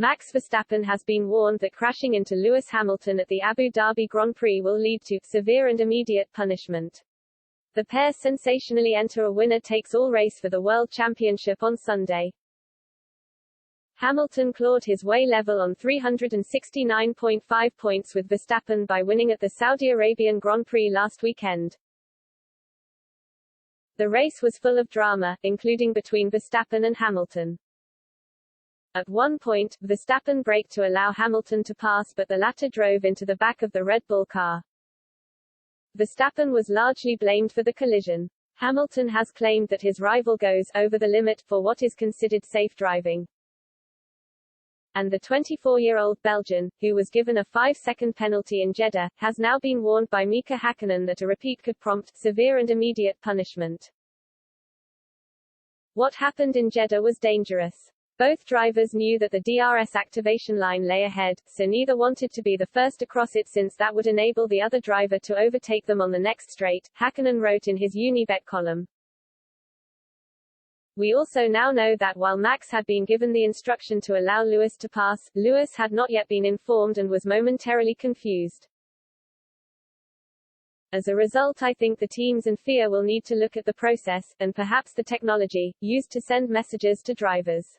Max Verstappen has been warned that crashing into Lewis Hamilton at the Abu Dhabi Grand Prix will lead to severe and immediate punishment. The pair sensationally enter a winner-takes-all race for the World Championship on Sunday. Hamilton clawed his way level on 369.5 points with Verstappen by winning at the Saudi Arabian Grand Prix last weekend. The race was full of drama, including between Verstappen and Hamilton. At one point, Verstappen braked to allow Hamilton to pass, but the latter drove into the back of the Red Bull car. Verstappen was largely blamed for the collision. Hamilton has claimed that his rival goes over the limit for what is considered safe driving. And the 24-year-old Belgian, who was given a 5-second penalty in Jeddah, has now been warned by Mika Hakkinen that a repeat could prompt severe and immediate punishment. What happened in Jeddah was dangerous. Both drivers knew that the DRS activation line lay ahead, so neither wanted to be the first to cross it since that would enable the other driver to overtake them on the next straight, Hakkinen wrote in his Unibet column. We also now know that while Max had been given the instruction to allow Lewis to pass, Lewis had not yet been informed and was momentarily confused. As a result, I think the teams and FIA will need to look at the process, and perhaps the technology, used to send messages to drivers.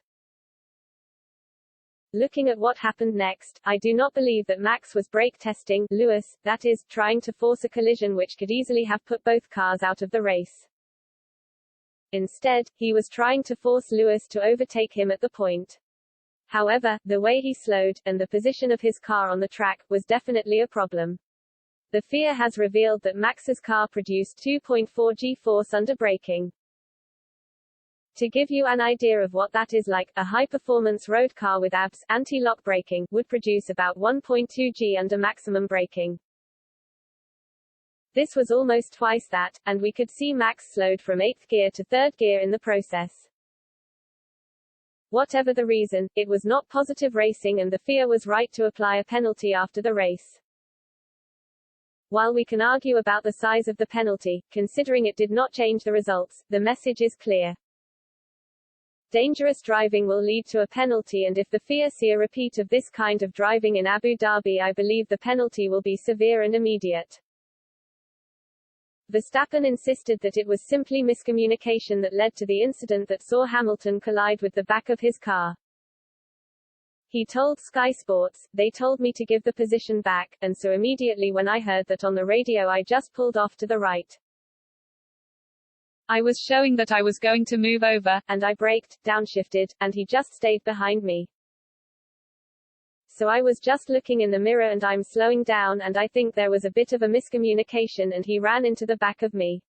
Looking at what happened next, I do not believe that Max was brake testing Lewis, that is, trying to force a collision which could easily have put both cars out of the race. Instead, he was trying to force Lewis to overtake him at the point. However, the way he slowed, and the position of his car on the track, was definitely a problem. The FIA has revealed that Max's car produced 2.4 G-force under braking. To give you an idea of what that is like, a high-performance road car with ABS, anti-lock braking, would produce about 1.2 G under maximum braking. This was almost twice that, and we could see Max slowed from 8th gear to 3rd gear in the process. Whatever the reason, it was not positive racing and the FIA was right to apply a penalty after the race. While we can argue about the size of the penalty, considering it did not change the results, the message is clear. Dangerous driving will lead to a penalty, and if the FIA see a repeat of this kind of driving in Abu Dhabi, I believe the penalty will be severe and immediate. Verstappen insisted that it was simply miscommunication that led to the incident that saw Hamilton collide with the back of his car. He told Sky Sports, "They told me to give the position back, and so immediately when I heard that on the radio I just pulled off to the right. I was showing that I was going to move over, and I braked, downshifted, and he just stayed behind me. So I was just looking in the mirror and I'm slowing down and I think there was a bit of a miscommunication and he ran into the back of me."